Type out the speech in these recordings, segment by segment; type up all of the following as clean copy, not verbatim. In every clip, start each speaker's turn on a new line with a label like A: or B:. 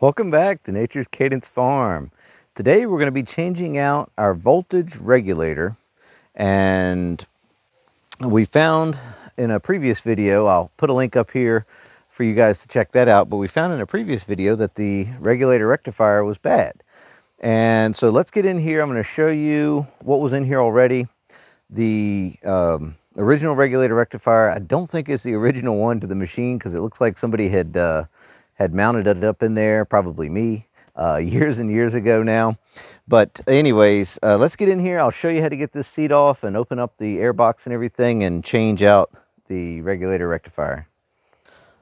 A: Welcome back to Nature's Cadence Farm. Today we're going to be changing out our voltage regulator, and we found in a previous video, I'll put a link up here for you guys to check that out, but we found in a previous video that the regulator rectifier was bad. And so let's get in here. I'm going to show you what was in here already. The original regulator rectifier, I don't think it's the original one to the machine because it looks like somebody had mounted it up in there, probably me, years and years ago now. But anyways, let's get in here. I'll show you how to get this seat off and open up the air box and everything and change out the regulator rectifier.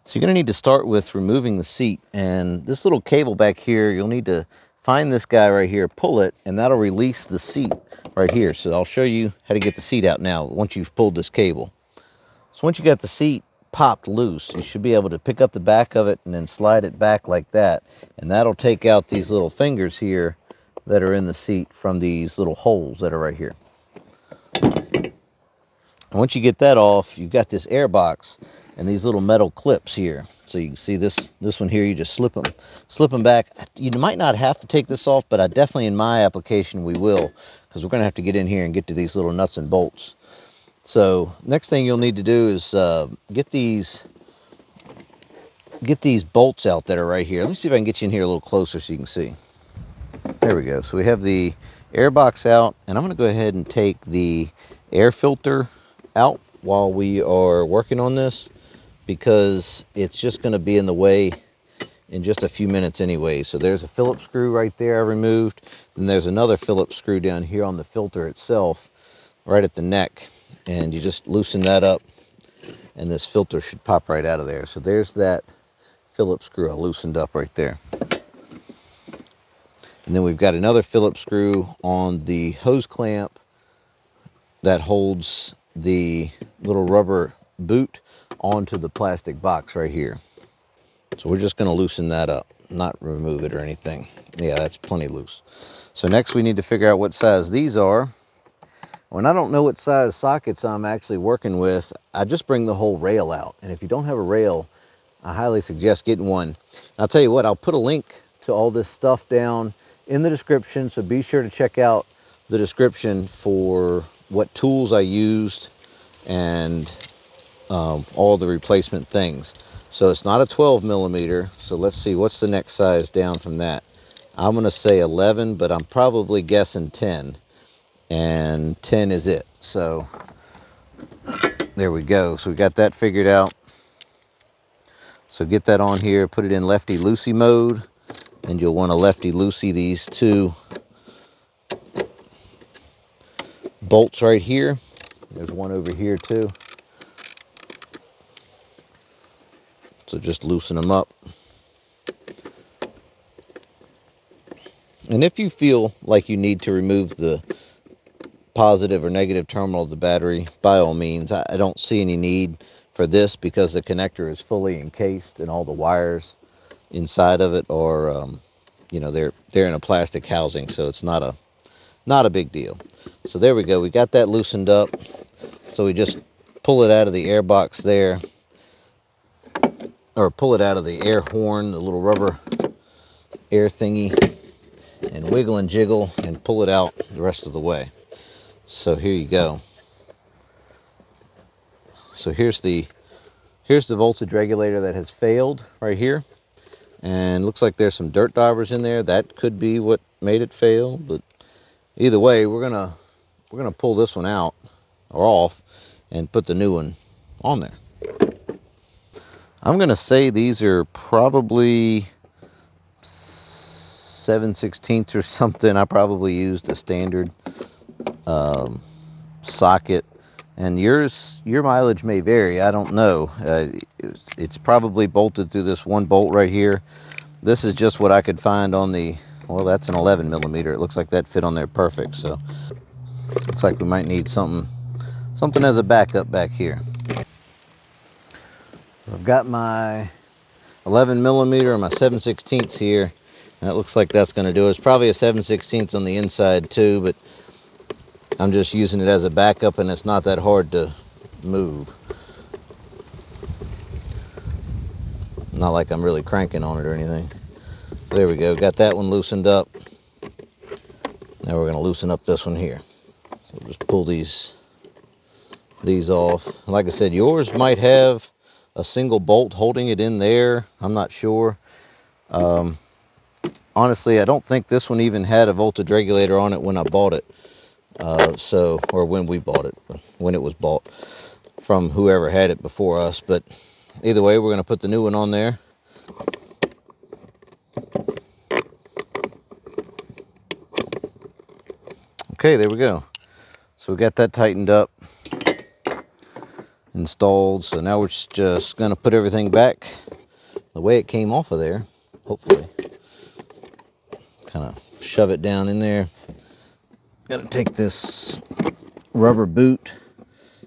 A: So you're going to need to start with removing the seat, and this little cable back here, you'll need to find this guy right here, pull it, and that'll release the seat right here. So I'll show you how to get the seat out now once you've pulled this cable. So once you got the seat popped loose, you should be able to pick up the back of it and then slide it back like that, and that'll take out these little fingers here that are in the seat from these little holes that are right here. And once you get that off, you've got this air box and these little metal clips here. So you can see this one here, you just slip them back. You might not have to take this off, but I definitely, in my application, we will, because we're going to have to get in here and get to these little nuts and bolts. So next thing you'll need to do is get these bolts out that are right here. Let me see if I can get you in here a little closer so you can see. There we go. So we have the air box out, and I'm going to go ahead and take the air filter out while we are working on this, because it's just going to be in the way in just a few minutes anyway. So there's a Phillips screw right there I removed. Then there's another Phillips screw down here on the filter itself, right at the neck. And you just loosen that up, and this filter should pop right out of there. So there's that Phillips screw I loosened up right there. And then we've got another Phillips screw on the hose clamp that holds the little rubber boot onto the plastic box right here. So we're just going to loosen that up, not remove it or anything. Yeah, that's plenty loose. So next we need to figure out what size these are. When I don't know what size sockets I'm actually working with, I just bring the whole rail out. And if you don't have a rail, I highly suggest getting one. And I'll tell you what, I'll put a link to all this stuff down in the description, so be sure to check out the description for what tools I used and all the replacement things. So it's not a 12 millimeter, so let's see, what's the next size down from that? I'm going to say 11, but I'm probably guessing 10. And 10 is it. So there we go. So we got that figured out. So get that on here, put it in lefty-loosey mode, and you'll want to lefty-loosey these two bolts right here. There's one over here too. So just loosen them up. And if you feel like you need to remove the positive or negative terminal of the battery, by all means. I don't see any need for this because the connector is fully encased and all the wires inside of it are they're in a plastic housing, so it's not a big deal. So there we go, we got that loosened up. So we just pull it out of the air box there, or pull it out of the air horn, the little rubber air thingy, and wiggle and jiggle and pull it out the rest of the way. So here you go. So here's the voltage regulator that has failed right here, and looks like there's some dirt daubers in there. That could be what made it fail, but either way, we're gonna pull this one out or off and put the new one on there. I'm gonna say these are probably 7/16 or something. I probably used a standard socket, and your mileage may vary. I don't know. It's probably bolted through this one bolt right here. This is just what I could find on the, well, that's an 11 millimeter. It looks like that fit on there perfect. So looks like we might need something as a backup back here. I've got my 11 millimeter and my 7/16 here. That looks like that's going to do it. It's probably a 7/16 on the inside too, but I'm just using it as a backup, and it's not that hard to move. Not like I'm really cranking on it or anything. So there we go, got that one loosened up. Now we're going to loosen up this one here. So just pull these off. Like I said, yours might have a single bolt holding it in there. I'm not sure. Honestly, I don't think this one even had a voltage regulator on it when I bought it. Or when we bought it, when it was bought from whoever had it before us. But either way, we're going to put the new one on there. Okay, there we go. So we got that tightened up, installed. So now we're just going to put everything back the way it came off of there, hopefully. Kind of shove it down in there. Got to take this rubber boot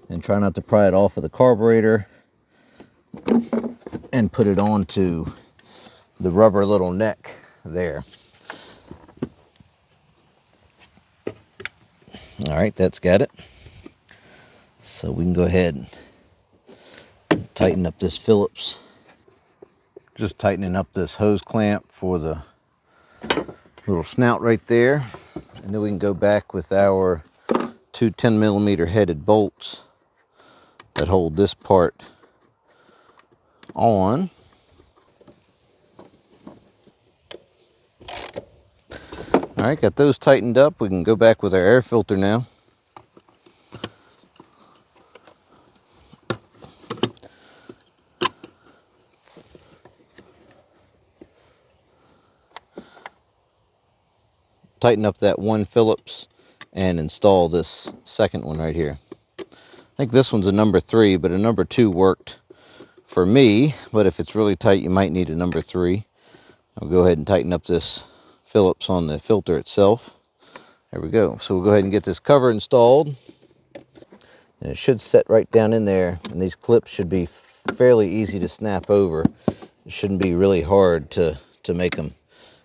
A: and try not to pry it off of the carburetor and put it onto the rubber little neck there. All right, that's got it. So we can go ahead and tighten up this Phillips. Just tightening up this hose clamp for the little snout right there. And then we can go back with our two 10mm headed bolts that hold this part on. All right, got those tightened up. We can go back with our air filter now. Tighten up that one Phillips and install this second one right here. I think this one's a number 3, but a number 2 worked for me. But if it's really tight, you might need a number 3. I'll go ahead and tighten up this Phillips on the filter itself. There we go. So we'll go ahead and get this cover installed. And it should set right down in there. And these clips should be fairly easy to snap over. It shouldn't be really hard to make them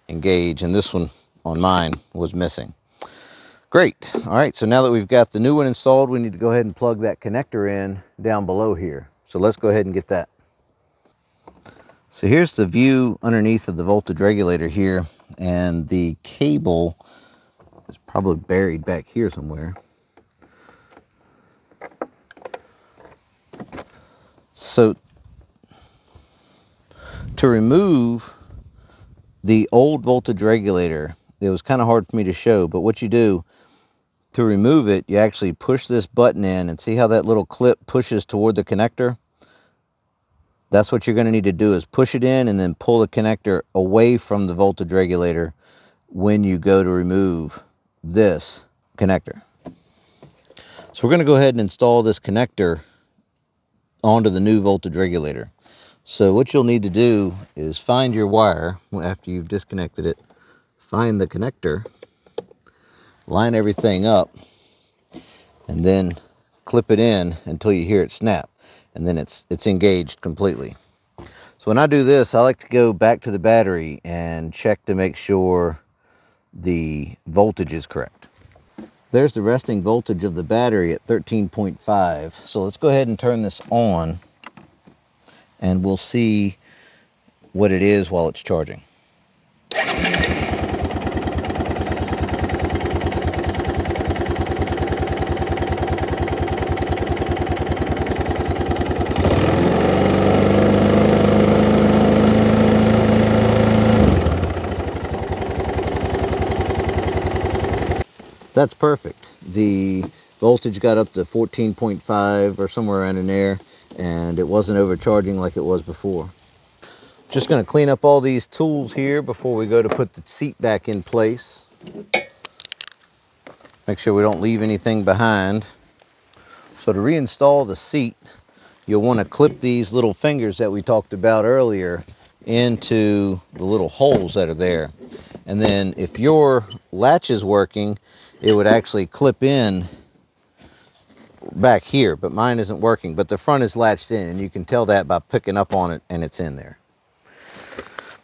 A: engage. And this one on mine was missing. Great. All right, so now that we've got the new one installed, we need to go ahead and plug that connector in down below here. So let's go ahead and get that. So here's the view underneath of the voltage regulator here, and the cable is probably buried back here somewhere. So to remove the old voltage regulator, it was kind of hard for me to show, but what you do to remove it, you actually push this button in, and see how that little clip pushes toward the connector? That's what you're going to need to do, is push it in and then pull the connector away from the voltage regulator when you go to remove this connector. So we're going to go ahead and install this connector onto the new voltage regulator. So what you'll need to do is find your wire after you've disconnected it, find the connector, line everything up, and then clip it in until you hear it snap, and then it's engaged completely. So when I do this, I like to go back to the battery and check to make sure the voltage is correct. There's the resting voltage of the battery at 13.5. So let's go ahead and turn this on, and we'll see what it is while it's charging. That's perfect. The voltage got up to 14.5 or somewhere around in there, and it wasn't overcharging like it was before. Just going to clean up all these tools here before we go to put the seat back in place. Make sure we don't leave anything behind. So to reinstall the seat, you'll want to clip these little fingers that we talked about earlier into the little holes that are there. And then if your latch is working, it would actually clip in back here, but mine isn't working. But the front is latched in, and you can tell that by picking up on it, and it's in there.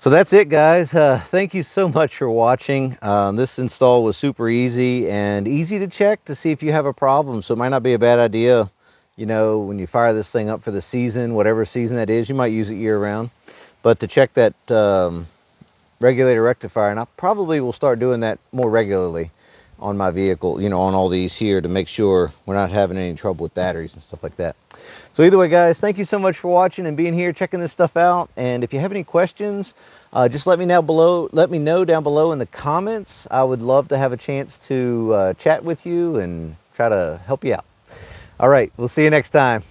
A: So that's it, guys. Thank you so much for watching. This install was super easy and easy to check to see if you have a problem. So it might not be a bad idea, you know, when you fire this thing up for the season, whatever season that is, you might use it year round. But to check that regulator rectifier, and I probably will start doing that more regularly on my vehicle, you know, on all these here, to make sure we're not having any trouble with batteries and stuff like that. So either way, guys, thank you so much for watching and being here, checking this stuff out. And if you have any questions, just let me know down below in the comments. I would love to have a chance to chat with you and try to help you out. All right, we'll see you next time.